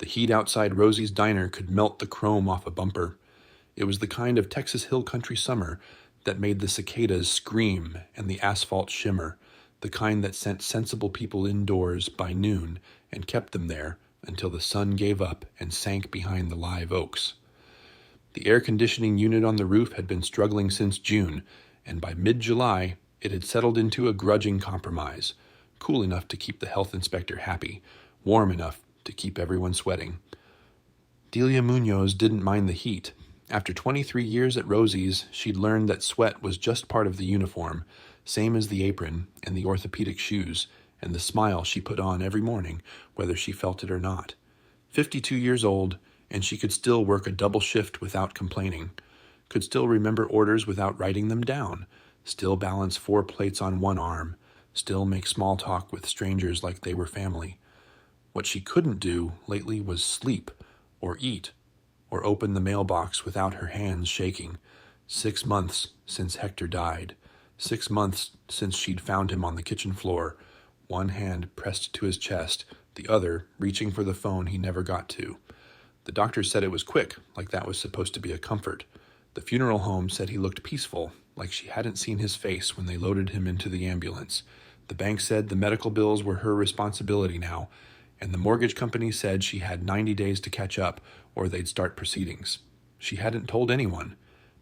The heat outside Rosie's diner could melt the chrome off a bumper. It was the kind of Texas Hill Country summer that made the cicadas scream and the asphalt shimmer, the kind that sent sensible people indoors by noon and kept them there until the sun gave up and sank behind the live oaks. The air conditioning unit on the roof had been struggling since June, and by mid-July it had settled into a grudging compromise, cool enough to keep the health inspector happy, warm enough to keep everyone sweating. Delia Munoz didn't mind the heat. After 23 years at Rosie's, she'd learned that sweat was just part of the uniform, same as the apron and the orthopedic shoes, and the smile she put on every morning, whether she felt it or not. 52 years old, and she could still work a double shift without complaining, could still remember orders without writing them down, still balance 4 plates on one arm, still make small talk with strangers like they were family. What she couldn't do lately was sleep, or eat, or open the mailbox without her hands shaking. 6 months since Hector died. 6 months since she'd found him on the kitchen floor, one hand pressed to his chest, the other reaching for the phone he never got to. The doctor said it was quick, like that was supposed to be a comfort. The funeral home said he looked peaceful, like she hadn't seen his face when they loaded him into the ambulance. The bank said the medical bills were her responsibility now, and the mortgage company said she had 90 days to catch up, or they'd start proceedings. She hadn't told anyone.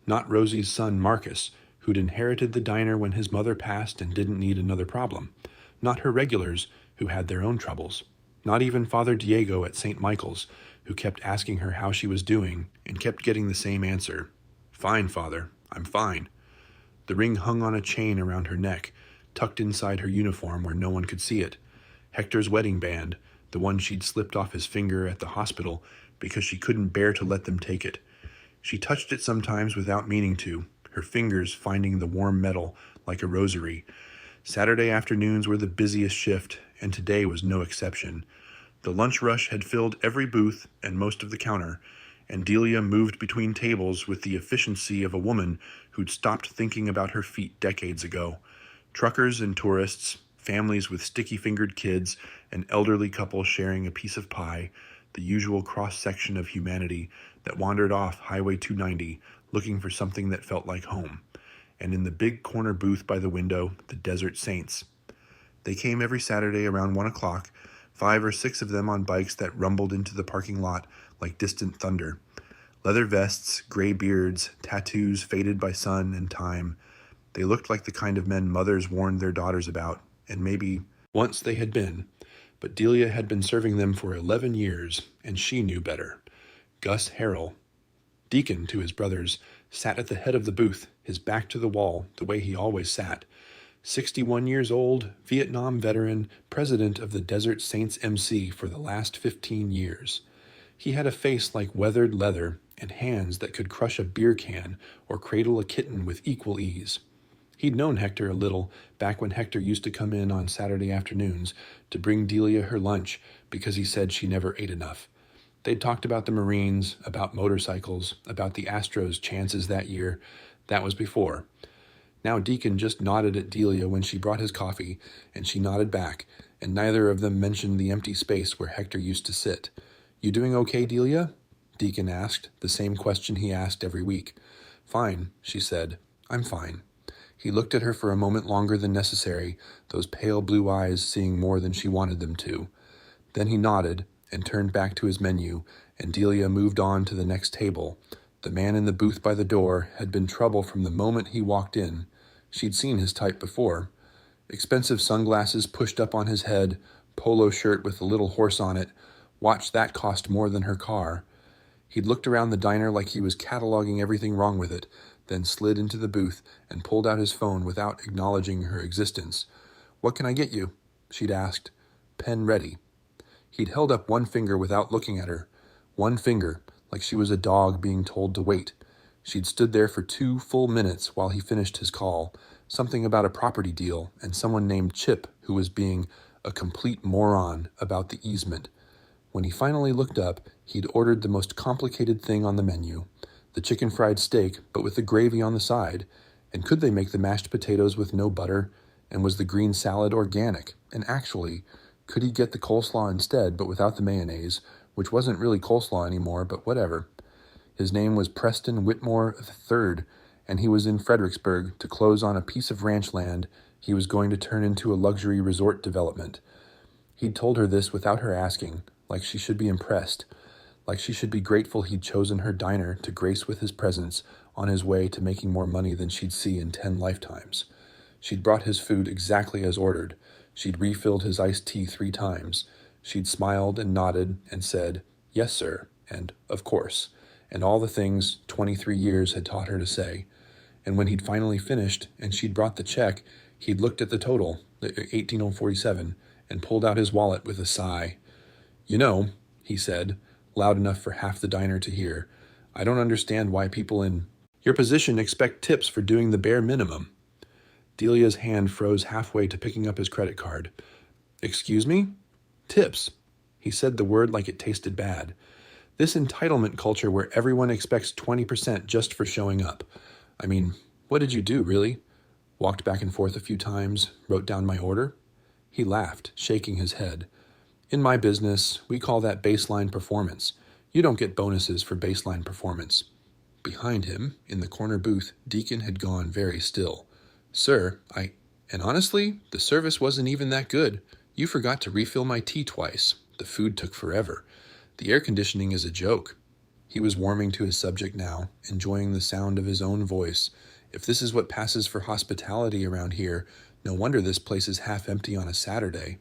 Not Rosie's son Marcus, who'd inherited the diner when his mother passed and didn't need another problem. Not her regulars, who had their own troubles. Not even Father Diego at St. Michael's, who kept asking her how she was doing and kept getting the same answer. "Fine, Father, I'm fine." The ring hung on a chain around her neck, tucked inside her uniform where no one could see it. Hector's wedding band, the one she'd slipped off his finger at the hospital because she couldn't bear to let them take it. She touched it sometimes without meaning to, her fingers finding the warm metal like a rosary. Saturday afternoons were the busiest shift, and today was no exception. The lunch rush had filled every booth and most of the counter, and Delia moved between tables with the efficiency of a woman who'd stopped thinking about her feet decades ago. Truckers and tourists, families with sticky-fingered kids, an elderly couple sharing a piece of pie, the usual cross-section of humanity that wandered off Highway 290 looking for something that felt like home. And in the big corner booth by the window, the Desert Saints. They came every Saturday around 1 o'clock, 5 or 6 of them on bikes that rumbled into the parking lot like distant thunder. Leather vests, gray beards, tattoos faded by sun and time. They looked like the kind of men mothers warned their daughters about, and maybe once they had been. But Delia had been serving them for 11 years, and she knew better. Gus Harrell, deacon to his brothers, sat at the head of the booth, his back to the wall, the way he always sat. 61 years old, Vietnam veteran, president of the Desert Saints MC for the last 15 years. He had a face like weathered leather and hands that could crush a beer can or cradle a kitten with equal ease. He'd known Hector a little back when Hector used to come in on Saturday afternoons to bring Delia her lunch because he said she never ate enough. They'd talked about the Marines, about motorcycles, about the Astros' chances that year. That was before. Now Deacon just nodded at Delia when she brought his coffee, and she nodded back, and neither of them mentioned the empty space where Hector used to sit. "You doing okay, Delia?" Deacon asked, the same question he asked every week. "Fine," she said. "I'm fine." He looked at her for a moment longer than necessary, those pale blue eyes seeing more than she wanted them to. Then he nodded and turned back to his menu, and Delia moved on to the next table. The man in the booth by the door had been trouble from the moment he walked in. She'd seen his type before. Expensive sunglasses pushed up on his head, polo shirt with a little horse on it. Watch that cost more than her car. He'd looked around the diner like he was cataloging everything wrong with it, then slid into the booth and pulled out his phone without acknowledging her existence. "What can I get you?" she'd asked. "Pen ready." He'd held up one finger without looking at her. One finger, like she was a dog being told to wait. She'd stood there for 2 full minutes while he finished his call, something about a property deal and someone named Chip who was being a complete moron about the easement. When he finally looked up, he'd ordered the most complicated thing on the menu, the chicken fried steak, but with the gravy on the side. And could they make the mashed potatoes with no butter? And was the green salad organic? And actually, could he get the coleslaw instead, but without the mayonnaise, which wasn't really coleslaw anymore, but whatever. His name was Preston Whitmore III, and he was in Fredericksburg to close on a piece of ranch land he was going to turn into a luxury resort development. He'd told her this without her asking, like she should be impressed, like she should be grateful he'd chosen her diner to grace with his presence on his way to making more money than she'd see in 10 lifetimes. She'd brought his food exactly as ordered. She'd refilled his iced tea 3 times. She'd smiled and nodded and said, "Yes, sir," and "Of course," and all the things 23 years had taught her to say. And when he'd finally finished and she'd brought the check, he'd looked at the total, the 1847, and pulled out his wallet with a sigh. "You know," he said, loud enough for half the diner to hear, "I don't understand why people in your position expect tips for doing the bare minimum." Delia's hand froze halfway to picking up his credit card. "Excuse me? Tips." He said the word like it tasted bad. This entitlement culture where everyone expects 20% just for showing up. I mean, what did you do, really? Walked back and forth a few times, wrote down my order? He laughed, shaking his head. "In my business, we call that baseline performance. You don't get bonuses for baseline performance." Behind him, in the corner booth, Deacon had gone very still. "Sir, and honestly, the service wasn't even that good. You forgot to refill my tea twice. The food took forever. The air conditioning is a joke." He was warming to his subject now, enjoying the sound of his own voice. If this is what passes for hospitality around here, no wonder this place is half empty on a Saturday.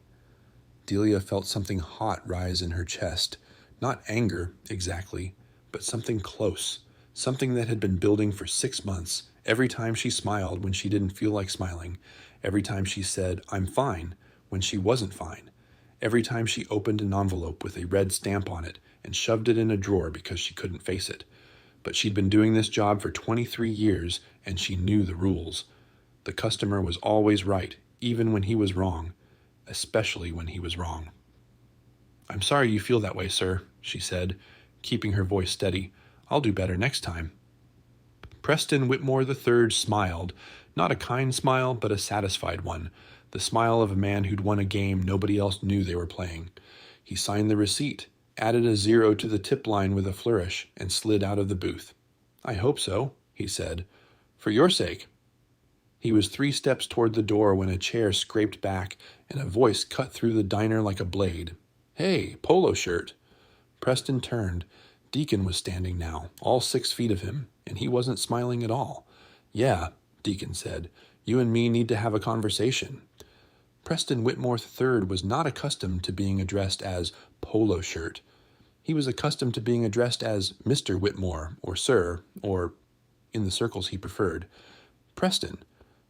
Delia felt something hot rise in her chest. Not anger, exactly, but something close. Something that had been building for 6 months, every time she smiled when she didn't feel like smiling, every time she said, "I'm fine," when she wasn't fine, every time she opened an envelope with a red stamp on it and shoved it in a drawer because she couldn't face it. But she'd been doing this job for 23 years, and she knew the rules. The customer was always right, even when he was wrong, especially when he was wrong. "I'm sorry you feel that way, sir," she said, keeping her voice steady. "I'll do better next time." Preston Whitmore III smiled, not a kind smile, but a satisfied one, the smile of a man who'd won a game nobody else knew they were playing. He signed the receipt, added a 0 to the tip line with a flourish, and slid out of the booth. "I hope so," he said. "For your sake." He was 3 steps toward the door when a chair scraped back and a voice cut through the diner like a blade. "Hey, polo shirt." Preston turned. Deacon was standing now, all 6 feet of him, and he wasn't smiling at all. "Yeah," Deacon said, "you and me need to have a conversation." Preston Whitmore III was not accustomed to being addressed as polo shirt. He was accustomed to being addressed as Mr. Whitmore, or Sir, or, in the circles he preferred, Preston,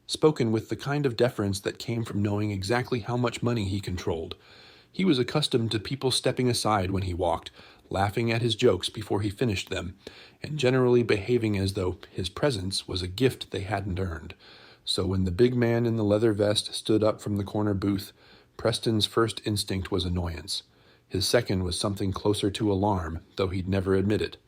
spoken with the kind of deference that came from knowing exactly how much money he controlled. He was accustomed to people stepping aside when he walked, laughing at his jokes before he finished them, and generally behaving as though his presence was a gift they hadn't earned. So when the big man in the leather vest stood up from the corner booth, Preston's first instinct was annoyance. His second was something closer to alarm, though he'd never admit it.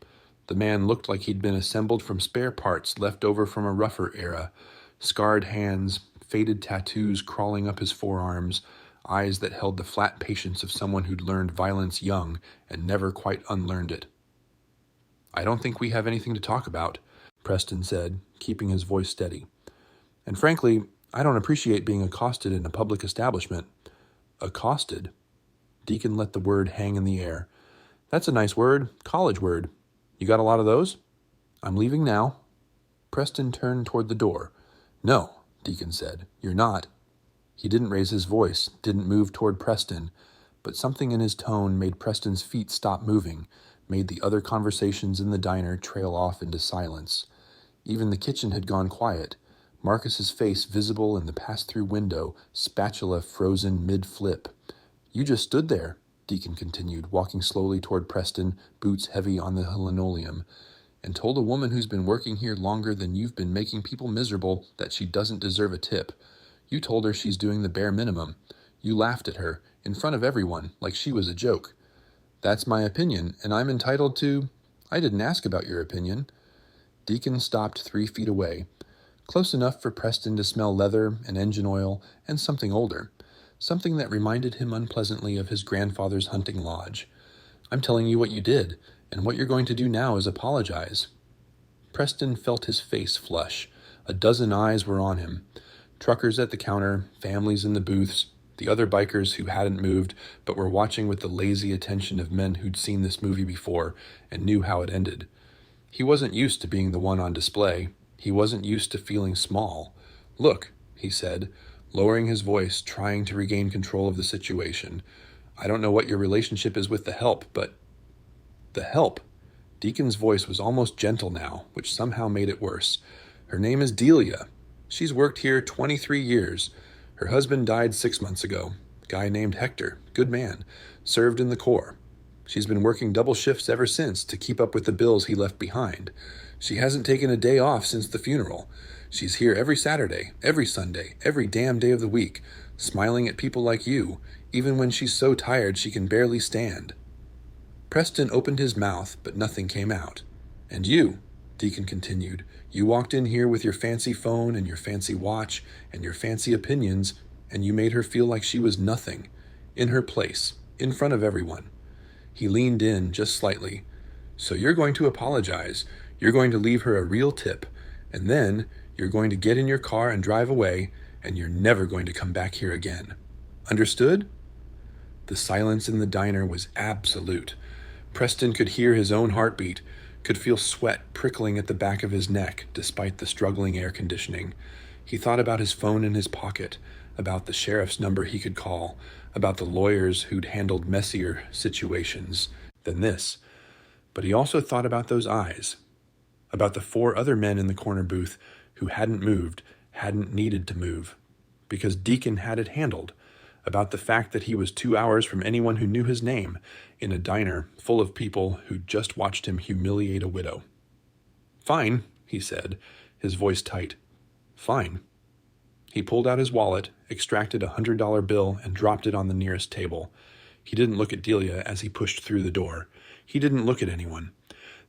The man looked like he'd been assembled from spare parts left over from a rougher era. Scarred hands, faded tattoos crawling up his forearms, eyes that held the flat patience of someone who'd learned violence young and never quite unlearned it. "I don't think we have anything to talk about," Preston said, keeping his voice steady. "And frankly, I don't appreciate being accosted in a public establishment." "Accosted?" Deacon let the word hang in the air. "That's a nice word, college word. You got a lot of those?" "I'm leaving now." Preston turned toward the door. "No," Deacon said, "you're not." He didn't raise his voice, didn't move toward Preston, but something in his tone made Preston's feet stop moving, made the other conversations in the diner trail off into silence. Even the kitchen had gone quiet, Marcus's face visible in the pass-through window, spatula frozen mid-flip. "You just stood there," Deacon continued, walking slowly toward Preston, boots heavy on the linoleum, "and told a woman who's been working here longer than you've been making people miserable that she doesn't deserve a tip. You told her she's doing the bare minimum. You laughed at her, in front of everyone, like she was a joke. That's my opinion, and I'm entitled to—" "I didn't ask about your opinion." Deacon stopped 3 feet away, close enough for Preston to smell leather and engine oil and something older, something that reminded him unpleasantly of his grandfather's hunting lodge. I'm telling you what you did, and what you're going to do now is apologize." Preston felt his face flush. A dozen eyes were on him. Truckers at the counter, families in the booths, the other bikers who hadn't moved but were watching with the lazy attention of men who'd seen this movie before and knew how it ended. He wasn't used to being the one on display. He wasn't used to feeling small. "Look," he said, lowering his voice, trying to regain control of the situation. "I don't know what your relationship is with the help, but—" "The help?" Deacon's voice was almost gentle now, which somehow made it worse. "Her name is Delia. She's worked here 23 years. Her husband died 6 months ago. Guy named Hector, good man, served in the Corps. She's been working double shifts ever since to keep up with the bills he left behind. She hasn't taken a day off since the funeral. She's here every Saturday, every Sunday, every damn day of the week, smiling at people like you, even when she's so tired she can barely stand." Preston opened his mouth, but nothing came out. "And you," Deacon continued, "you walked in here with your fancy phone and your fancy watch and your fancy opinions, and you made her feel like she was nothing, in her place, in front of everyone." He leaned in just slightly. "So you're going to apologize. You're going to leave her a real tip, and then you're going to get in your car and drive away, and you're never going to come back here again. Understood?" The silence in the diner was absolute. Preston could hear his own heartbeat, could feel sweat prickling at the back of his neck despite the struggling air conditioning. He thought about his phone in his pocket, about the sheriff's number he could call, about the lawyers who'd handled messier situations than this. But he also thought about those eyes, about the 4 other men in the corner booth who hadn't moved, hadn't needed to move, because Deacon had it handled, about the fact that he was 2 hours from anyone who knew his name, in a diner full of people who'd just watched him humiliate a widow. "Fine," he said, his voice tight. "Fine." He pulled out his wallet, extracted a $100 bill, and dropped it on the nearest table. He didn't look at Delia as he pushed through the door. He didn't look at anyone.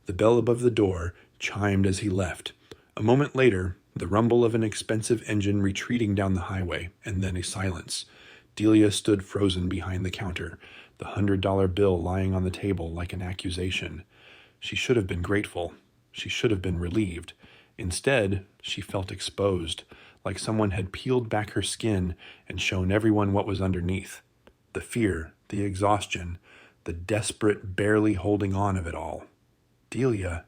The bell above the door chimed as he left. A moment later, the rumble of an expensive engine retreating down the highway, and then a silence. Delia stood frozen behind the counter, the $100 bill lying on the table like an accusation. She should have been grateful. She should have been relieved. Instead, she felt exposed, like someone had peeled back her skin and shown everyone what was underneath. The fear, the exhaustion, the desperate, barely holding on of it all. "Delia."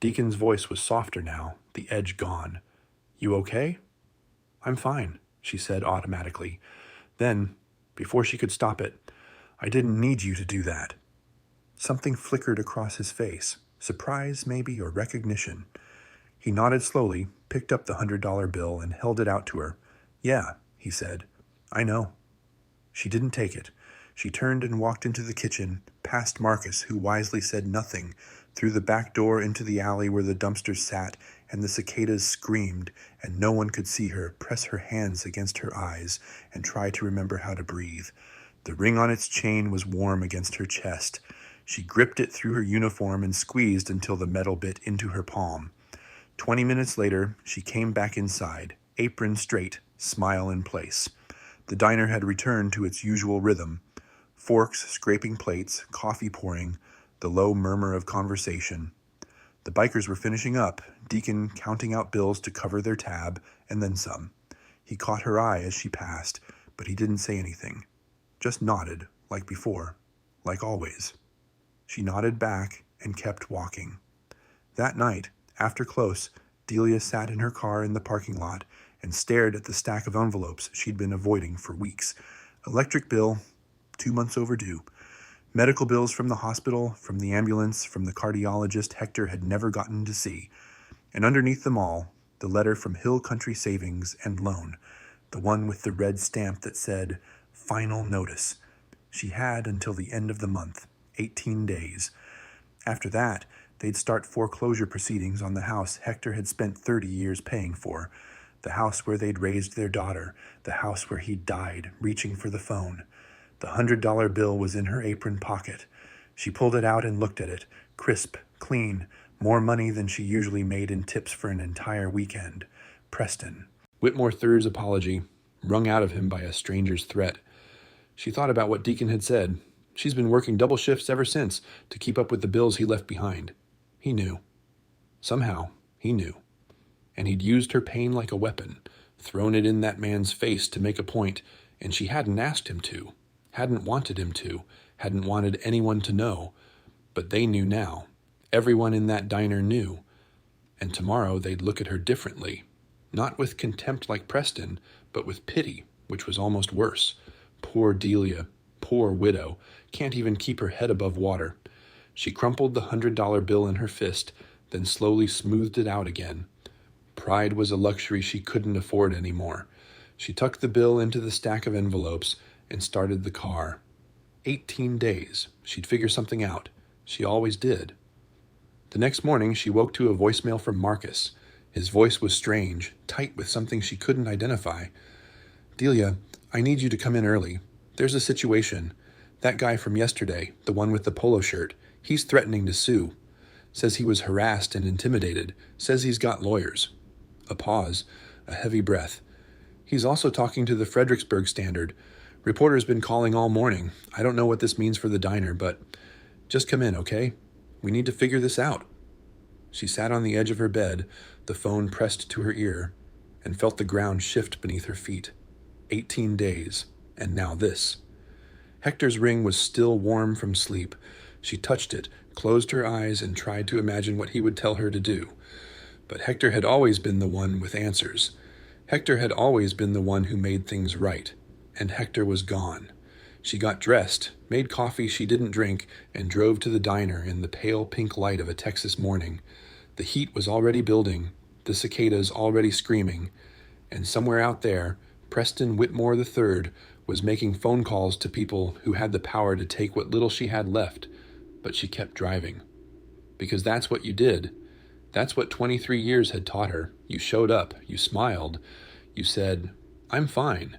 Deacon's voice was softer now, the edge gone. "You okay?" "I'm fine," she said automatically. Then, before she could stop it, "I didn't need you to do that." Something flickered across his face, surprise maybe, or recognition. He nodded slowly, picked up the $100 bill, and held it out to her. "Yeah," he said. "I know." She didn't take it. She turned and walked into the kitchen, past Marcus, who wisely said nothing, through the back door into the alley where the dumpsters sat, and the cicadas screamed, and no one could see her press her hands against her eyes and try to remember how to breathe. The ring on its chain was warm against her chest. She gripped it through her uniform and squeezed until the metal bit into her palm. 20 minutes later, she came back inside, apron straight, smile in place. The diner had returned to its usual rhythm. Forks scraping plates, coffee pouring, the low murmur of conversation. The bikers were finishing up, Deacon counting out bills to cover their tab, and then some. He caught her eye as she passed, but he didn't say anything. Just nodded, like before, like always. She nodded back and kept walking. That night, after close, Delia sat in her car in the parking lot and stared at the stack of envelopes she'd been avoiding for weeks. Electric bill, 2 months overdue. Medical bills from the hospital, from the ambulance, from the cardiologist Hector had never gotten to see. And underneath them all, the letter from Hill Country Savings and Loan, the one with the red stamp that said, "Final notice." She had until the end of the month, 18 days. After that, they'd start foreclosure proceedings on the house Hector had spent 30 years paying for, the house where they'd raised their daughter, the house where he'd died, reaching for the phone. The $100 bill was in her apron pocket. She pulled it out and looked at it, crisp, clean, more money than she usually made in tips for an entire weekend. Preston. Whitmore Thur's apology, wrung out of him by a stranger's threat. She thought about what Deacon had said. She's been working double shifts ever since to keep up with the bills he left behind. He knew. Somehow, he knew. And he'd used her pain like a weapon, thrown it in that man's face to make a point, and she hadn't asked him to, hadn't wanted him to, hadn't wanted anyone to know. But they knew now. Everyone in that diner knew. And tomorrow they'd look at her differently. Not with contempt like Preston, but with pity, which was almost worse. Poor Delia, poor widow, can't even keep her head above water. She crumpled the $100 bill in her fist, then slowly smoothed it out again. Pride was a luxury she couldn't afford anymore. She tucked the bill into the stack of envelopes and started the car. 18 days. She'd figure something out. She always did. The next morning, she woke to a voicemail from Marcus. His voice was strange, tight with something she couldn't identify. "Delia, I need you to come in early. There's a situation. That guy from yesterday, the one with the polo shirt, he's threatening to sue. Says he was harassed and intimidated. Says he's got lawyers." A pause, a heavy breath. "He's also talking to the Fredericksburg Standard. Reporter's been calling all morning. I don't know what this means for the diner, but just come in, okay? We need to figure this out." She sat on the edge of her bed, the phone pressed to her ear, and felt the ground shift beneath her feet. 18 days, and now this. Hector's ring was still warm from sleep. She touched it, closed her eyes, and tried to imagine what he would tell her to do. But Hector had always been the one with answers. Hector had always been the one who made things right, and Hector was gone. She got dressed, made coffee she didn't drink, and drove to the diner in the pale pink light of a Texas morning. The heat was already building, the cicadas already screaming, and somewhere out there, Preston Whitmore III was making phone calls to people who had the power to take what little she had left, but she kept driving. Because that's what you did. That's what 23 years had taught her. You showed up, you smiled, you said, "I'm fine."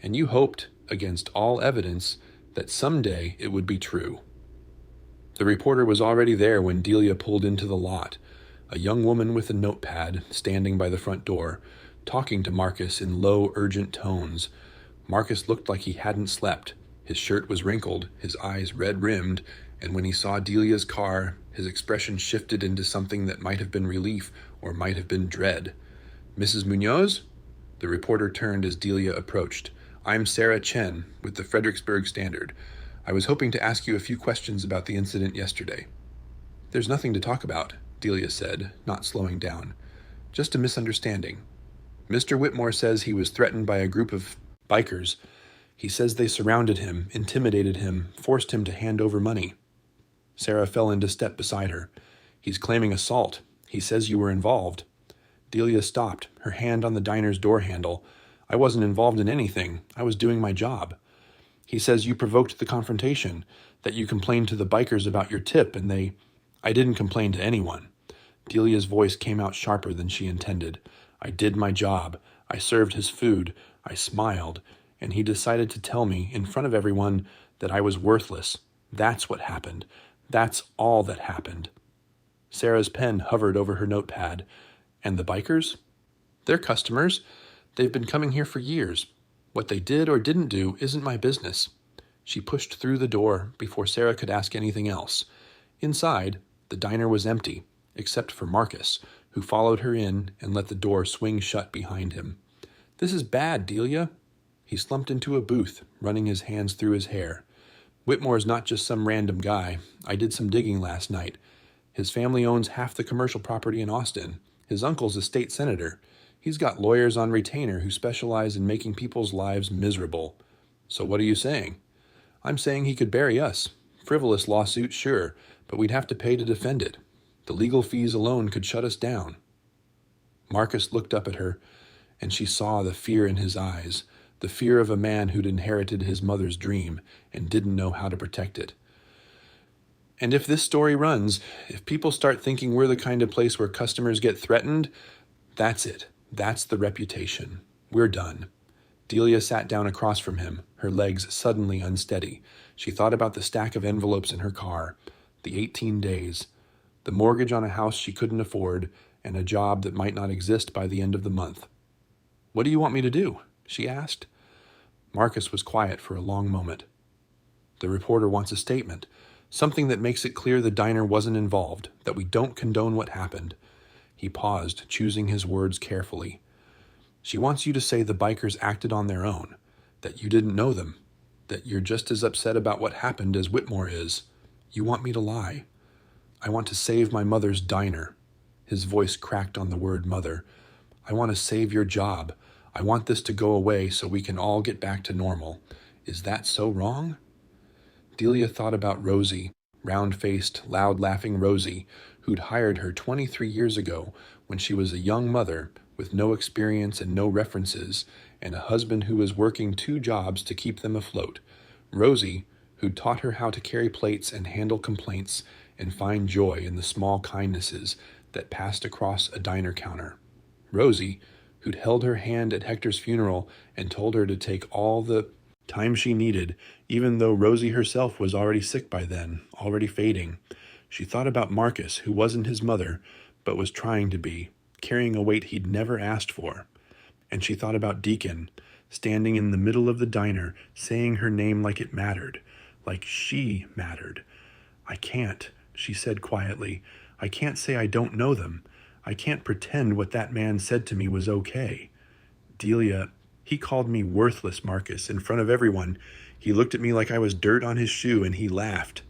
And you hoped, against all evidence, that someday it would be true. The reporter was already there when Delia pulled into the lot, a young woman with a notepad standing by the front door, talking to Marcus in low, urgent tones. Marcus looked like he hadn't slept. His shirt was wrinkled, his eyes red-rimmed, and when he saw Delia's car, his expression shifted into something that might have been relief or might have been dread. "Mrs. Munoz?" The reporter turned as Delia approached. "I'm Sarah Chen with the Fredericksburg Standard. I was hoping to ask you a few questions about the incident yesterday." "There's nothing to talk about," Delia said, not slowing down. "Just a misunderstanding. Mr. Whitmore says he was threatened by a group of bikers. He says they surrounded him, intimidated him, forced him to hand over money." Sarah fell into step beside her. "He's claiming assault. He says you were involved." Delia stopped, her hand on the diner's door handle. "I wasn't involved in anything. I was doing my job." "He says you provoked the confrontation, that you complained to the bikers about your tip, and they—" "I didn't complain to anyone." Delia's voice came out sharper than she intended. "I did my job. I served his food. I smiled. And he decided to tell me, in front of everyone, that I was worthless. That's what happened. That's all that happened." Sarah's pen hovered over her notepad. "And the bikers? They're customers. They've been coming here for years. What they did or didn't do isn't my business." She pushed through the door before Sarah could ask anything else. Inside, the diner was empty, except for Marcus, who followed her in and let the door swing shut behind him. "This is bad, Delia." He slumped into a booth, running his hands through his hair. "Whitmore's not just some random guy. I did some digging last night. His family owns half the commercial property in Austin. His uncle's a state senator. He's got lawyers on retainer who specialize in making people's lives miserable." "So what are you saying?" "I'm saying he could bury us. Frivolous lawsuit, sure, but we'd have to pay to defend it. The legal fees alone could shut us down." Marcus looked up at her, and she saw the fear in his eyes, the fear of a man who'd inherited his mother's dream and didn't know how to protect it. "And if this story runs, if people start thinking we're the kind of place where customers get threatened, that's it. That's the reputation. We're done." Delia sat down across from him, her legs suddenly unsteady. She thought about the stack of envelopes in her car, the 18 days, the mortgage on a house she couldn't afford, and a job that might not exist by the end of the month. "What do you want me to do?" she asked. Marcus was quiet for a long moment. The reporter wants a statement, something that makes it clear the diner wasn't involved, that we don't condone what happened. He paused, choosing his words carefully. She wants you to say the bikers acted on their own, that you didn't know them, that you're just as upset about what happened as Whitmore is. You want me to lie. I want to save my mother's diner. His voice cracked on the word mother. I want to save your job. I want this to go away so we can all get back to normal. Is that so wrong? Delia thought about Rosie, round-faced, loud-laughing Rosie, who'd hired her 23 years ago when she was a young mother with no experience and no references, and a husband who was working 2 jobs to keep them afloat. Rosie, who'd taught her how to carry plates and handle complaints and find joy in the small kindnesses that passed across a diner counter. Rosie, who'd held her hand at Hector's funeral and told her to take all the time she needed, even though Rosie herself was already sick by then, already fading. She thought about Marcus, who wasn't his mother, but was trying to be, carrying a weight he'd never asked for. And she thought about Deacon, standing in the middle of the diner, saying her name like it mattered, like she mattered. I can't, she said quietly. I can't say I don't know them. I can't pretend what that man said to me was okay. Delia, he called me worthless, Marcus, in front of everyone. He looked at me like I was dirt on his shoe, and he laughed.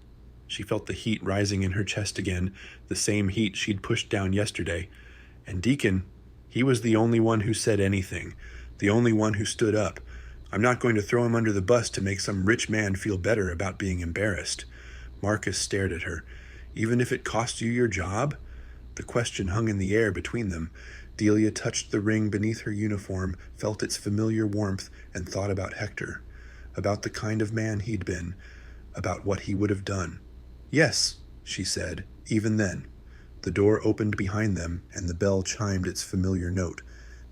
She felt the heat rising in her chest again, the same heat she'd pushed down yesterday. And Deacon, he was the only one who said anything, the only one who stood up. I'm not going to throw him under the bus to make some rich man feel better about being embarrassed. Marcus stared at her. Even if it cost you your job? The question hung in the air between them. Delia touched the ring beneath her uniform, felt its familiar warmth, and thought about Hector, about the kind of man he'd been, about what he would have done. Yes, she said, even then. The door opened behind them, and the bell chimed its familiar note.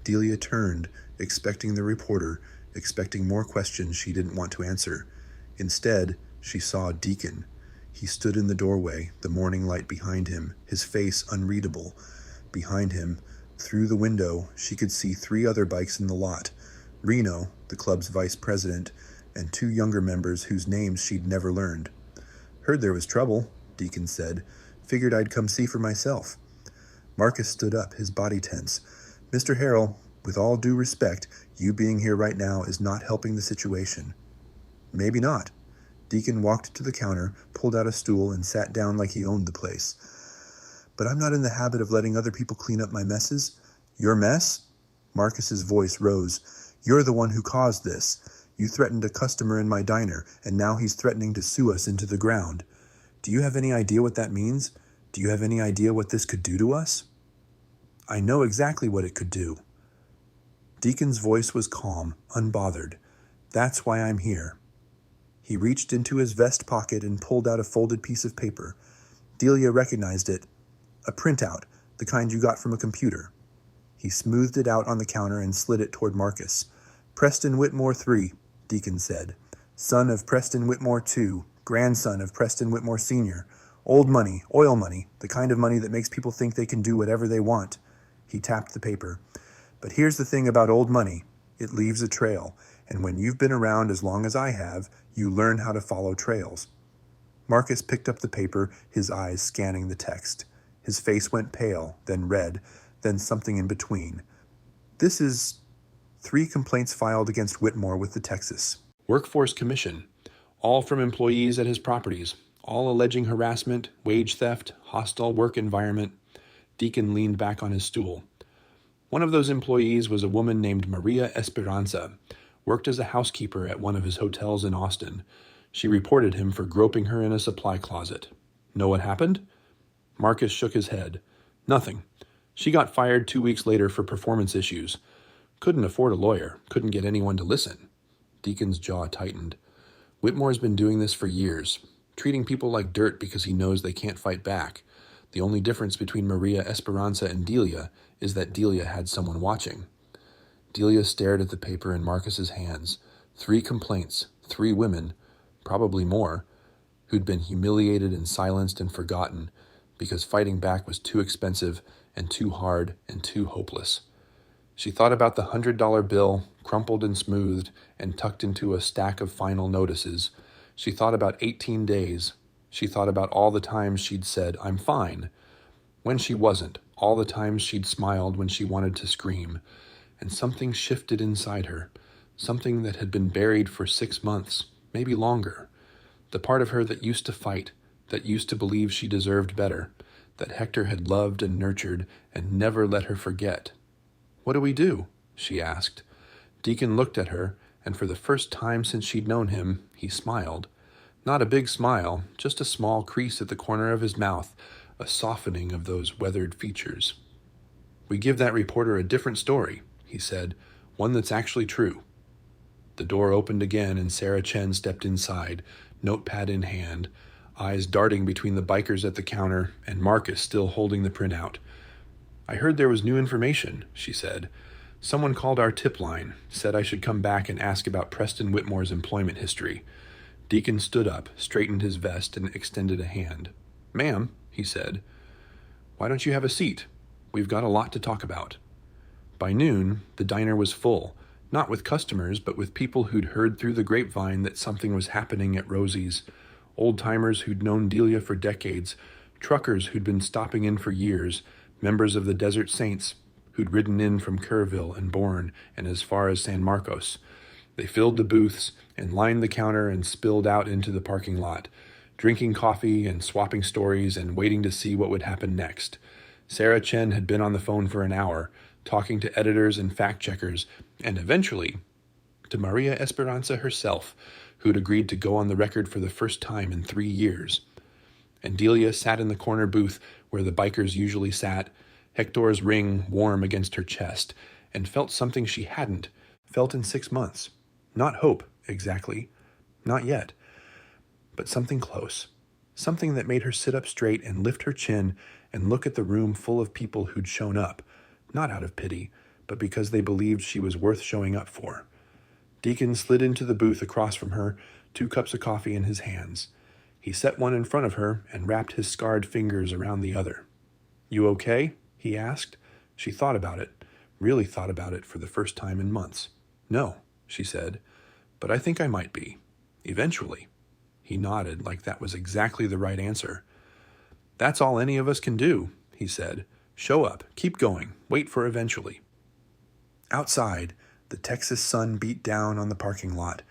Delia turned, expecting the reporter, expecting more questions she didn't want to answer. Instead, she saw Deacon. He stood in the doorway, the morning light behind him, his face unreadable. Behind him, through the window, she could see 3 other bikes in the lot. Reno, the club's vice president, and 2 younger members whose names she'd never learned. Heard there was trouble, Deacon said. Figured I'd come see for myself. Marcus stood up, his body tense. Mr. Harrell, with all due respect, you being here right now is not helping the situation. Maybe not. Deacon walked to the counter, pulled out a stool, and sat down like he owned the place. But I'm not in the habit of letting other people clean up my messes. Your mess? Marcus's voice rose. You're the one who caused this. You threatened a customer in my diner, and now he's threatening to sue us into the ground. Do you have any idea what that means? Do you have any idea what this could do to us? I know exactly what it could do. Deacon's voice was calm, unbothered. That's why I'm here. He reached into his vest pocket and pulled out a folded piece of paper. Delia recognized it. A printout, the kind you got from a computer. He smoothed it out on the counter and slid it toward Marcus. Preston Whitmore III, Deacon said. Son of Preston Whitmore II, grandson of Preston Whitmore Sr. Old money, oil money, the kind of money that makes people think they can do whatever they want. He tapped the paper. But here's the thing about old money. It leaves a trail, and when you've been around as long as I have, you learn how to follow trails. Marcus picked up the paper, his eyes scanning the text. His face went pale, then red, then something in between. This is 3 complaints filed against Whitmore with the Texas Workforce Commission, all from employees at his properties, all alleging harassment, wage theft, hostile work environment. Deacon leaned back on his stool. One of those employees was a woman named Maria Esperanza, worked as a housekeeper at one of his hotels in Austin. She reported him for groping her in a supply closet. Know what happened? Marcus shook his head. Nothing. She got fired 2 weeks later for performance issues. Couldn't afford a lawyer, couldn't get anyone to listen. Deacon's jaw tightened. Whitmore's been doing this for years, treating people like dirt because he knows they can't fight back. The only difference between Maria Esperanza and Delia is that Delia had someone watching. Delia stared at the paper in Marcus's hands. 3 complaints, 3 women, probably more, who'd been humiliated and silenced and forgotten because fighting back was too expensive and too hard and too hopeless. She thought about the $100 bill, crumpled and smoothed and tucked into a stack of final notices. She thought about 18 days. She thought about all the times she'd said, "I'm fine," when she wasn't, all the times she'd smiled when she wanted to scream. And something shifted inside her, something that had been buried for 6 months, maybe longer. The part of her that used to fight, that used to believe she deserved better, that Hector had loved and nurtured and never let her forget. "What do we do?" she asked. Deacon looked at her, and for the first time since she'd known him, he smiled. Not a big smile, just a small crease at the corner of his mouth, a softening of those weathered features. "We give that reporter a different story," he said, "one that's actually true." The door opened again and Sarah Chen stepped inside, notepad in hand, eyes darting between the bikers at the counter and Marcus still holding the printout. "I heard there was new information," she said. "Someone called our tip line, said I should come back and ask about Preston Whitmore's employment history." Deacon stood up, straightened his vest, and extended a hand. "Ma'am," he said, "why don't you have a seat? We've got a lot to talk about." By noon, the diner was full, not with customers, but with people who'd heard through the grapevine that something was happening at Rosie's, old-timers who'd known Delia for decades, truckers who'd been stopping in for years, members of the Desert Saints who'd ridden in from Kerrville and Bourne and as far as San Marcos. They filled the booths and lined the counter and spilled out into the parking lot, drinking coffee and swapping stories and waiting to see what would happen next. Sarah Chen had been on the phone for an hour, talking to editors and fact-checkers, and eventually to Maria Esperanza herself, who'd agreed to go on the record for the first time in 3 years. And Delia sat in the corner booth where the bikers usually sat, Hector's ring warm against her chest, and felt something she hadn't felt in 6 months. Not hope, exactly. Not yet. But something close. Something that made her sit up straight and lift her chin and look at the room full of people who'd shown up, not out of pity, but because they believed she was worth showing up for. Deacon slid into the booth across from her, 2 cups of coffee in his hands. He set one in front of her and wrapped his scarred fingers around the other. "You okay?" he asked. She thought about it, really thought about it for the first time in months. "No," she said, "but I think I might be. Eventually." He nodded like that was exactly the right answer. "That's all any of us can do," he said. "Show up, keep going, wait for eventually." Outside, the Texas sun beat down on the parking lot,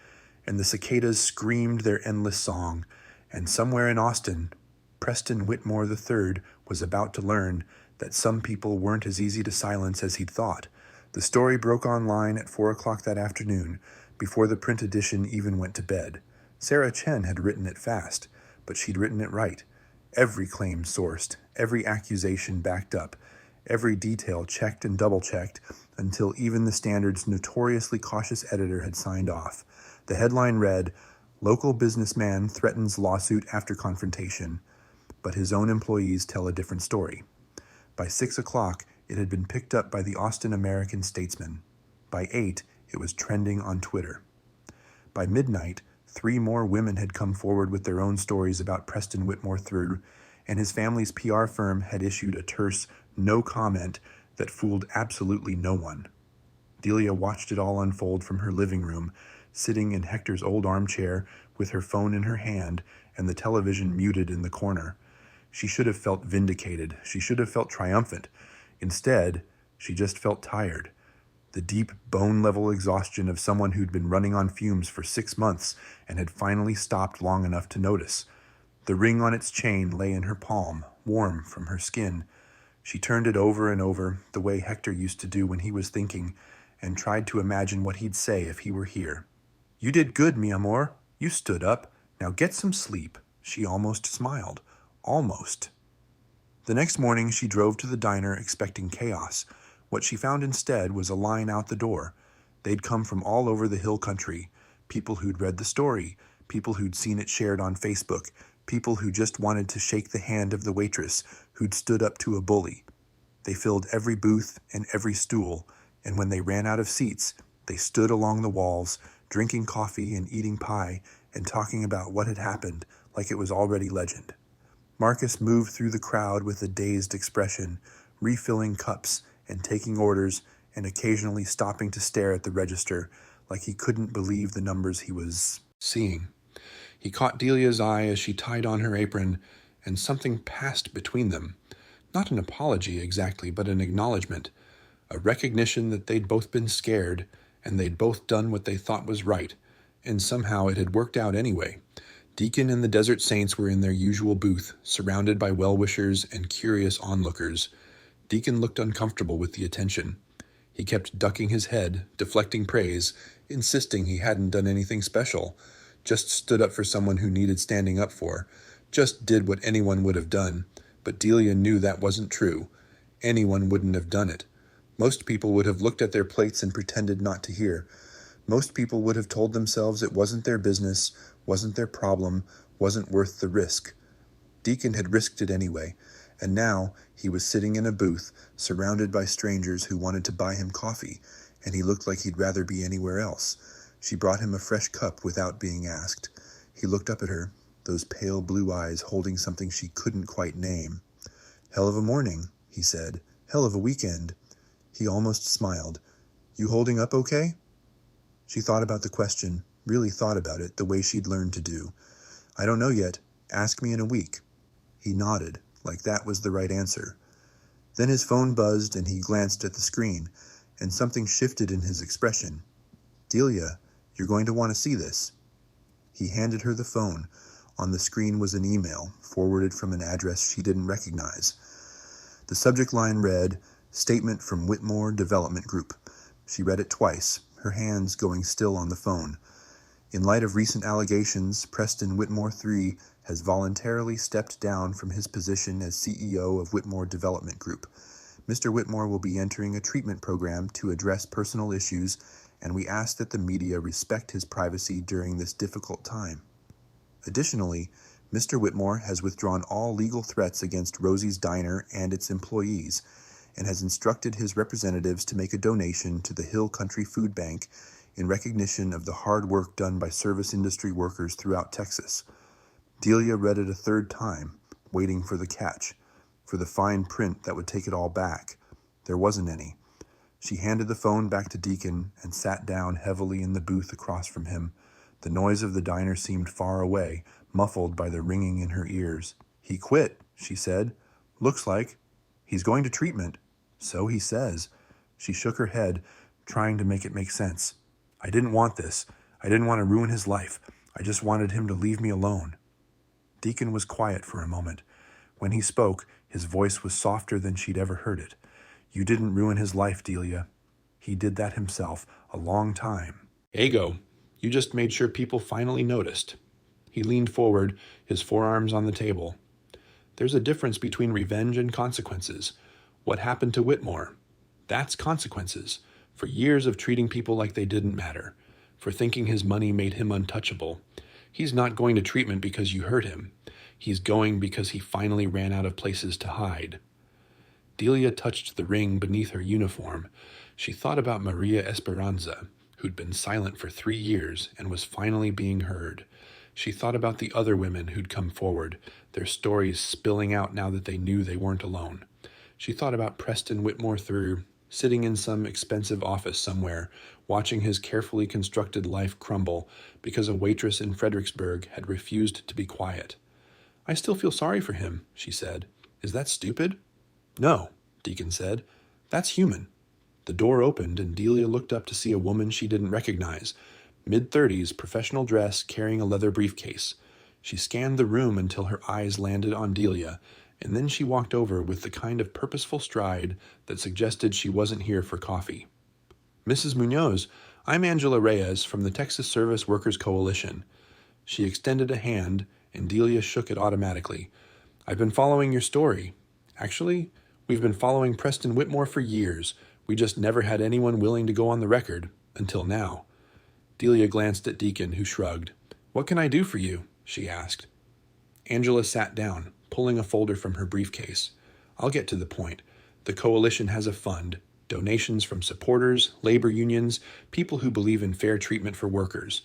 and the cicadas screamed their endless song, and somewhere in Austin, Preston Whitmore III was about to learn that some people weren't as easy to silence as he'd thought. The story broke online at 4 o'clock that afternoon, before the print edition even went to bed. Sarah Chen had written it fast, but she'd written it right. Every claim sourced, every accusation backed up, every detail checked and double-checked, until even the Standard's notoriously cautious editor had signed off. The headline read, "Local businessman threatens lawsuit after confrontation," but his own employees tell a different story. By 6 o'clock, it had been picked up by the Austin American-Statesman. By 8, it was trending on Twitter. By midnight, 3 more women had come forward with their own stories about Preston Whitmore III, and his family's PR firm had issued a terse no comment that fooled absolutely no one. Delia watched it all unfold from her living room, sitting in Hector's old armchair with her phone in her hand and the television muted in the corner. She should have felt vindicated. She should have felt triumphant. Instead, she just felt tired. The deep, bone-level exhaustion of someone who'd been running on fumes for 6 months and had finally stopped long enough to notice. The ring on its chain lay in her palm, warm from her skin. She turned it over and over, the way Hector used to do when he was thinking, and tried to imagine what he'd say if he were here. "You did good, mi amor. You stood up. Now get some sleep." She almost smiled. Almost. The next morning, she drove to the diner expecting chaos. What she found instead was a line out the door. They'd come from all over the hill country. People who'd read the story, people who'd seen it shared on Facebook, people who just wanted to shake the hand of the waitress who'd stood up to a bully. They filled every booth and every stool, and when they ran out of seats, they stood along the walls, drinking coffee and eating pie and talking about what had happened like it was already legend. Marcus moved through the crowd with a dazed expression, refilling cups and taking orders and occasionally stopping to stare at the register like he couldn't believe the numbers he was seeing. He caught Delia's eye as she tied on her apron, and something passed between them. Not an apology exactly, but an acknowledgement, a recognition that they'd both been scared, and they'd both done what they thought was right, and somehow it had worked out anyway. Deacon and the Desert Saints were in their usual booth, surrounded by well-wishers and curious onlookers. Deacon looked uncomfortable with the attention. He kept ducking his head, deflecting praise, insisting he hadn't done anything special, just stood up for someone who needed standing up for, just did what anyone would have done. But Delia knew that wasn't true. Anyone wouldn't have done it. Most people would have looked at their plates and pretended not to hear. Most people would have told themselves it wasn't their business, wasn't their problem, wasn't worth the risk. Deacon had risked it anyway, and now he was sitting in a booth, surrounded by strangers who wanted to buy him coffee, and he looked like he'd rather be anywhere else. She brought him a fresh cup without being asked. He looked up at her, those pale blue eyes holding something she couldn't quite name. "Hell of a morning," he said. "Hell of a weekend." He almost smiled. "You holding up okay?" She thought about the question, really thought about it the way she'd learned to do. "I don't know yet. Ask me in a week." He nodded, like that was the right answer. Then his phone buzzed and he glanced at the screen, and something shifted in his expression. "Delia, you're going to want to see this." He handed her the phone. On the screen was an email, forwarded from an address she didn't recognize. The subject line read, "Statement from Whitmore Development Group." She read it twice, her hands going still on the phone. "In light of recent allegations, Preston Whitmore III has voluntarily stepped down from his position as CEO of Whitmore Development Group. Mr. Whitmore will be entering a treatment program to address personal issues, and we ask that the media respect his privacy during this difficult time. Additionally, Mr. Whitmore has withdrawn all legal threats against Rosie's Diner and its employees, and has instructed his representatives to make a donation to the Hill Country Food Bank in recognition of the hard work done by service industry workers throughout Texas." Delia read it a third time, waiting for the catch, for the fine print that would take it all back. There wasn't any. She handed the phone back to Deacon and sat down heavily in the booth across from him. The noise of the diner seemed far away, muffled by the ringing in her ears. "He quit," she said. "Looks like. He's going to treatment." "So he says." She shook her head, trying to make it make sense. "I didn't want this. I didn't want to ruin his life. I just wanted him to leave me alone." Deacon was quiet for a moment. When he spoke, his voice was softer than she'd ever heard it. "You didn't ruin his life, Delia. He did that himself a long time. Ego. You just made sure people finally noticed." He leaned forward, his forearms on the table. "There's a difference between revenge and consequences. What happened to Whitmore? That's consequences. For years of treating people like they didn't matter. For thinking his money made him untouchable. He's not going to treatment because you hurt him. He's going because he finally ran out of places to hide." Delia touched the ring beneath her uniform. She thought about Maria Esperanza, who'd been silent for 3 years and was finally being heard. She thought about the other women who'd come forward, their stories spilling out now that they knew they weren't alone. She thought about Preston Whitmore III, sitting in some expensive office somewhere, watching his carefully constructed life crumble because a waitress in Fredericksburg had refused to be quiet. "I still feel sorry for him," she said. "Is that stupid?" "No," Deacon said. "That's human." The door opened and Delia looked up to see a woman she didn't recognize. Mid-30s, professional dress, carrying a leather briefcase. She scanned the room until her eyes landed on Delia, and then she walked over with the kind of purposeful stride that suggested she wasn't here for coffee. "Mrs. Munoz, I'm Angela Reyes from the Texas Service Workers Coalition." She extended a hand, and Delia shook it automatically. "I've been following your story. Actually, we've been following Preston Whitmore for years. We just never had anyone willing to go on the record, until now." Delia glanced at Deacon, who shrugged. "What can I do for you?" she asked. Angela sat down, pulling a folder from her briefcase. "I'll get to the point. The coalition has a fund, donations from supporters, labor unions, people who believe in fair treatment for workers.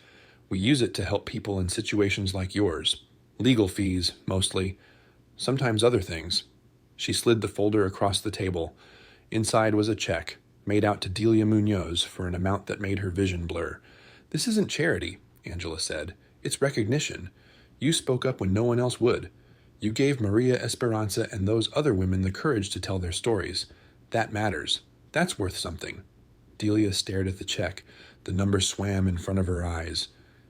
We use it to help people in situations like yours. Legal fees, mostly. Sometimes other things." She slid the folder across the table. Inside was a check, made out to Delia Munoz for an amount that made her vision blur. "This isn't charity," Angela said. "It's recognition. You spoke up when no one else would. You gave Maria Esperanza and those other women the courage to tell their stories. That matters. That's worth something." Delia stared at the check. The number swam in front of her eyes.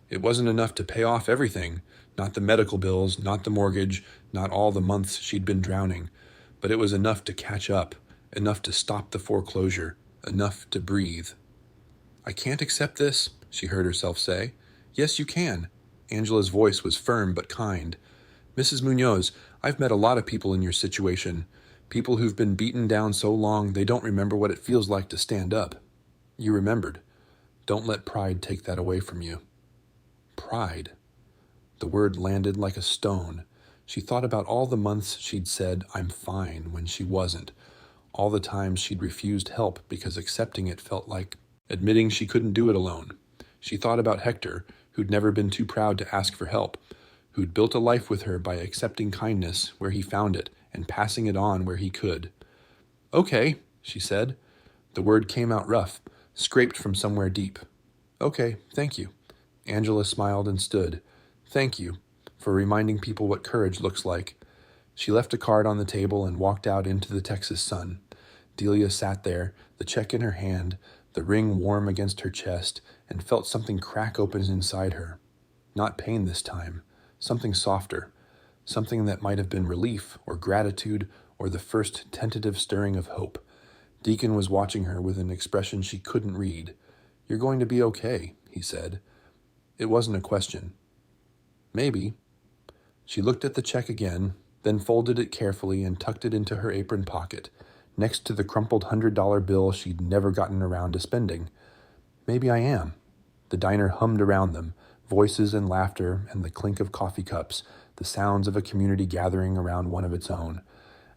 It wasn't enough to pay off everything. Not the medical bills, not the mortgage, not all the months she'd been drowning. But it was enough to catch up, enough to stop the foreclosure, enough to breathe. "I can't accept this," she heard herself say. "Yes, you can." Angela's voice was firm but kind. "Mrs. Munoz, I've met a lot of people in your situation. People who've been beaten down so long they don't remember what it feels like to stand up. You remembered. Don't let pride take that away from you." Pride. The word landed like a stone. She thought about all the months she'd said, "I'm fine," when she wasn't. All the times she'd refused help because accepting it felt like admitting she couldn't do it alone. She thought about Hector, who'd never been too proud to ask for help, who'd built a life with her by accepting kindness where he found it and passing it on where he could. "Okay," she said. The word came out rough, scraped from somewhere deep. "Okay, thank you." Angela smiled and stood. "Thank you for reminding people what courage looks like." She left a card on the table and walked out into the Texas sun. Delia sat there, the check in her hand, the ring warm against her chest, and felt something crack open inside her. Not pain this time, something softer, something that might have been relief or gratitude or the first tentative stirring of hope. Deacon was watching her with an expression she couldn't read. "You're going to be okay," he said. It wasn't a question. "Maybe." She looked at the check again, then folded it carefully and tucked it into her apron pocket, next to the crumpled $100 bill she'd never gotten around to spending. "Maybe I am." The diner hummed around them, voices and laughter and the clink of coffee cups, the sounds of a community gathering around one of its own.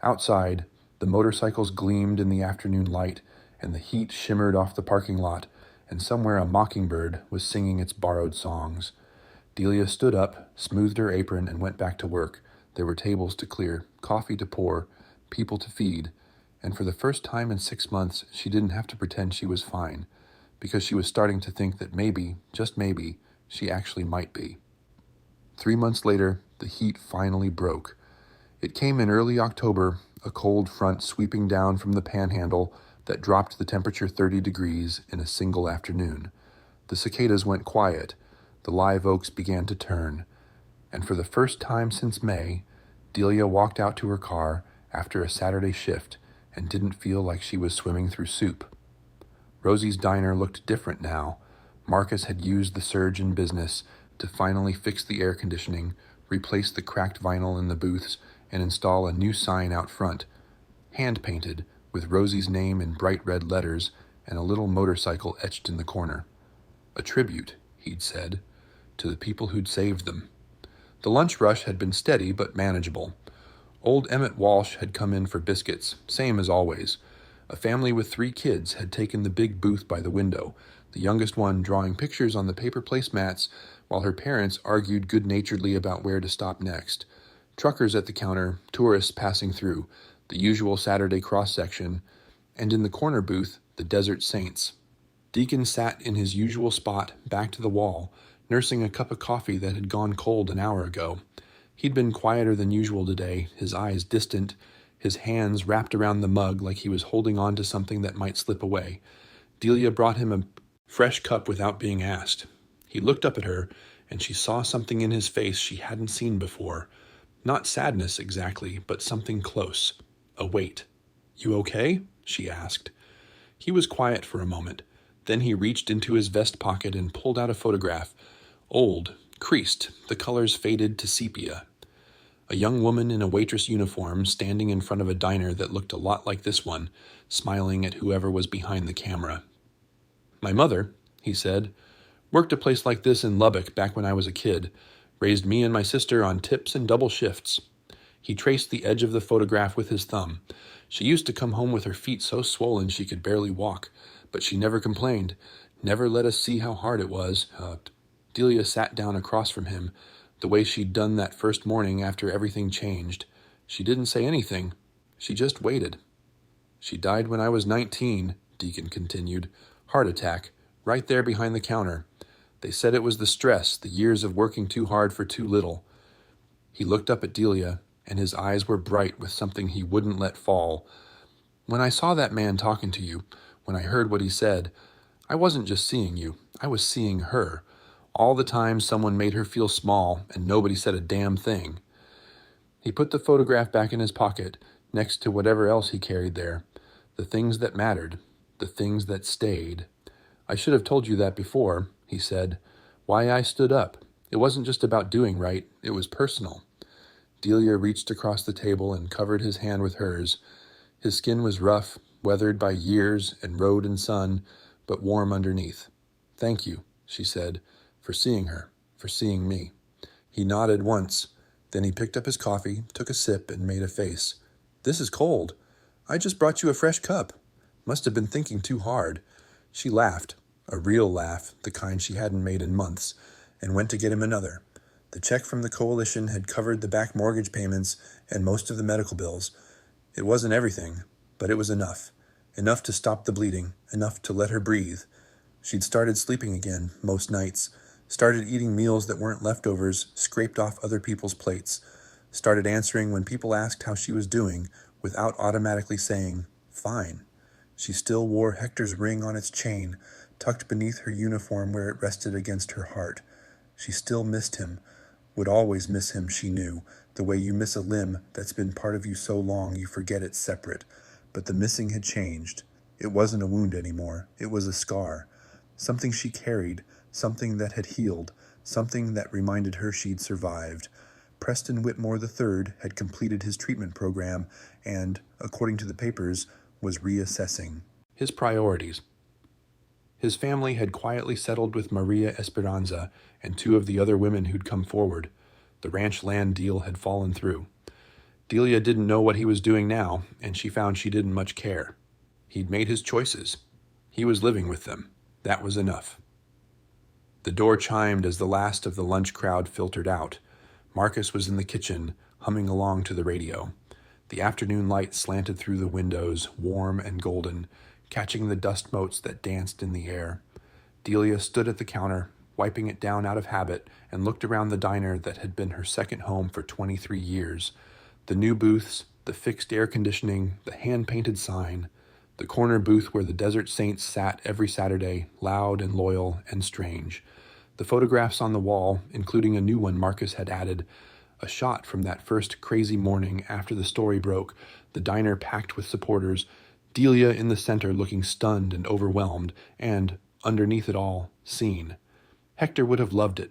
Outside, the motorcycles gleamed in the afternoon light, and the heat shimmered off the parking lot, and somewhere a mockingbird was singing its borrowed songs. Delia stood up, smoothed her apron, and went back to work. There were tables to clear, coffee to pour, people to feed, and for the first time in 6 months, she didn't have to pretend she was fine, because she was starting to think that maybe, just maybe, she actually might be. 3 months later, the heat finally broke. It came in early October, a cold front sweeping down from the panhandle that dropped the temperature 30 degrees in a single afternoon. The cicadas went quiet, the live oaks began to turn, and for the first time since May, Delia walked out to her car after a Saturday shift and didn't feel like she was swimming through soup. Rosie's diner looked different now. Marcus had used the surge in business to finally fix the air conditioning, replace the cracked vinyl in the booths, and install a new sign out front, hand-painted, with Rosie's name in bright red letters and a little motorcycle etched in the corner. A tribute, he'd said, to the people who'd saved them. The lunch rush had been steady but manageable. Old Emmett Walsh had come in for biscuits, same as always. A family with 3 kids had taken the big booth by the window, the youngest one drawing pictures on the paper placemats while her parents argued good-naturedly about where to stop next. Truckers at the counter, tourists passing through, the usual Saturday cross-section, and in the corner booth, the Desert Saints. Deacon sat in his usual spot, back to the wall, nursing a cup of coffee that had gone cold an hour ago. He'd been quieter than usual today, his eyes distant, his hands wrapped around the mug like he was holding on to something that might slip away. Delia brought him a fresh cup without being asked. He looked up at her, and she saw something in his face she hadn't seen before. Not sadness exactly, but something close. A weight. "You okay?" she asked. He was quiet for a moment. Then he reached into his vest pocket and pulled out a photograph. Old, creased, the colors faded to sepia. A young woman in a waitress uniform standing in front of a diner that looked a lot like this one, smiling at whoever was behind the camera. "My mother," he said, "worked a place like this in Lubbock back when I was a kid. Raised me and my sister on tips and double shifts." He traced the edge of the photograph with his thumb. "She used to come home with her feet so swollen she could barely walk, but she never complained, never let us see how hard it was." Delia sat down across from him, the way she'd done that first morning after everything changed. She didn't say anything. She just waited. "She died when I was 19, Deacon continued. "Heart attack, right there behind the counter. They said it was the stress, the years of working too hard for too little. He looked up at Delia, and his eyes were bright with something he wouldn't let fall. When I saw that man talking to you, when I heard what he said, I wasn't just seeing you, I was seeing her. All the time someone made her feel small, and nobody said a damn thing. He put the photograph back in his pocket, next to whatever else he carried there. The things that mattered, the things that stayed. I should have told you that before, he said. Why I stood up. It wasn't just about doing right, it was personal. Delia reached across the table and covered his hand with hers. His skin was rough, weathered by years and road and sun, but warm underneath. Thank you, she said, for seeing her, for seeing me. He nodded once. Then he picked up his coffee, took a sip, and made a face. This is cold. I just brought you a fresh cup. Must have been thinking too hard. She laughed, a real laugh, the kind she hadn't made in months, and went to get him another. The check from the coalition had covered the back mortgage payments and most of the medical bills. It wasn't everything, but it was enough. Enough to stop the bleeding, enough to let her breathe. She'd started sleeping again, most nights, started eating meals that weren't leftovers, scraped off other people's plates, started answering when people asked how she was doing, without automatically saying, fine. She still wore Hector's ring on its chain, tucked beneath her uniform where it rested against her heart. She still missed him, would always miss him, she knew, the way you miss a limb that's been part of you so long you forget it's separate. But the missing had changed. It wasn't a wound anymore. It was a scar. Something she carried, something that had healed, something that reminded her she'd survived. Preston Whitmore III had completed his treatment program and, according to the papers, was reassessing his priorities. His family had quietly settled with Maria Esperanza and two of the other women who'd come forward. The ranch land deal had fallen through. Delia didn't know what he was doing now, and she found she didn't much care. He'd made his choices. He was living with them. That was enough. The door chimed as the last of the lunch crowd filtered out. Marcus was in the kitchen, humming along to the radio. The afternoon light slanted through the windows, warm and golden, catching the dust motes that danced in the air. Delia stood at the counter, wiping it down out of habit, and looked around the diner that had been her second home for 23 years. The new booths, the fixed air conditioning, the hand-painted sign, the corner booth where the Desert Saints sat every Saturday, loud and loyal and strange. The photographs on the wall, including a new one Marcus had added, a shot from that first crazy morning after the story broke, the diner packed with supporters, Delia in the center looking stunned and overwhelmed, and, underneath it all, seen. Hector would have loved it.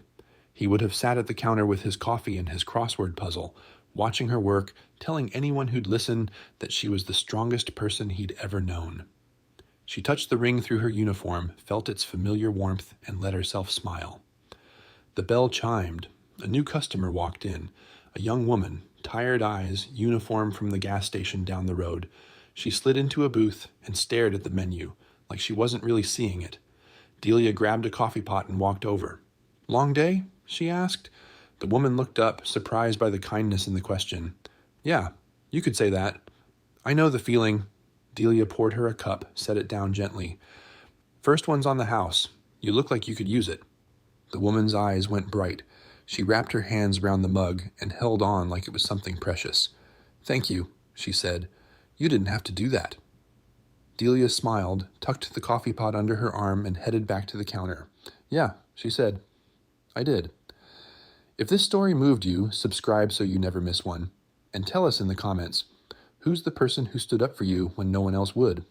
He would have sat at the counter with his coffee and his crossword puzzle, watching her work, telling anyone who'd listen that she was the strongest person he'd ever known. She touched the ring through her uniform, felt its familiar warmth, and let herself smile. The bell chimed. A new customer walked in, a young woman, tired eyes, uniform from the gas station down the road. She slid into a booth and stared at the menu, like she wasn't really seeing it. Delia grabbed a coffee pot and walked over. "Long day?" she asked. The woman looked up, surprised by the kindness in the question. "Yeah, you could say that." "I know the feeling." Delia poured her a cup, set it down gently. "First one's on the house. You look like you could use it." The woman's eyes went bright. She wrapped her hands round the mug and held on like it was something precious. "Thank you," she said. "You didn't have to do that." Delia smiled, tucked the coffee pot under her arm, and headed back to the counter. "Yeah," she said. "I did." If this story moved you, subscribe so you never miss one. And tell us in the comments, who's the person who stood up for you when no one else would?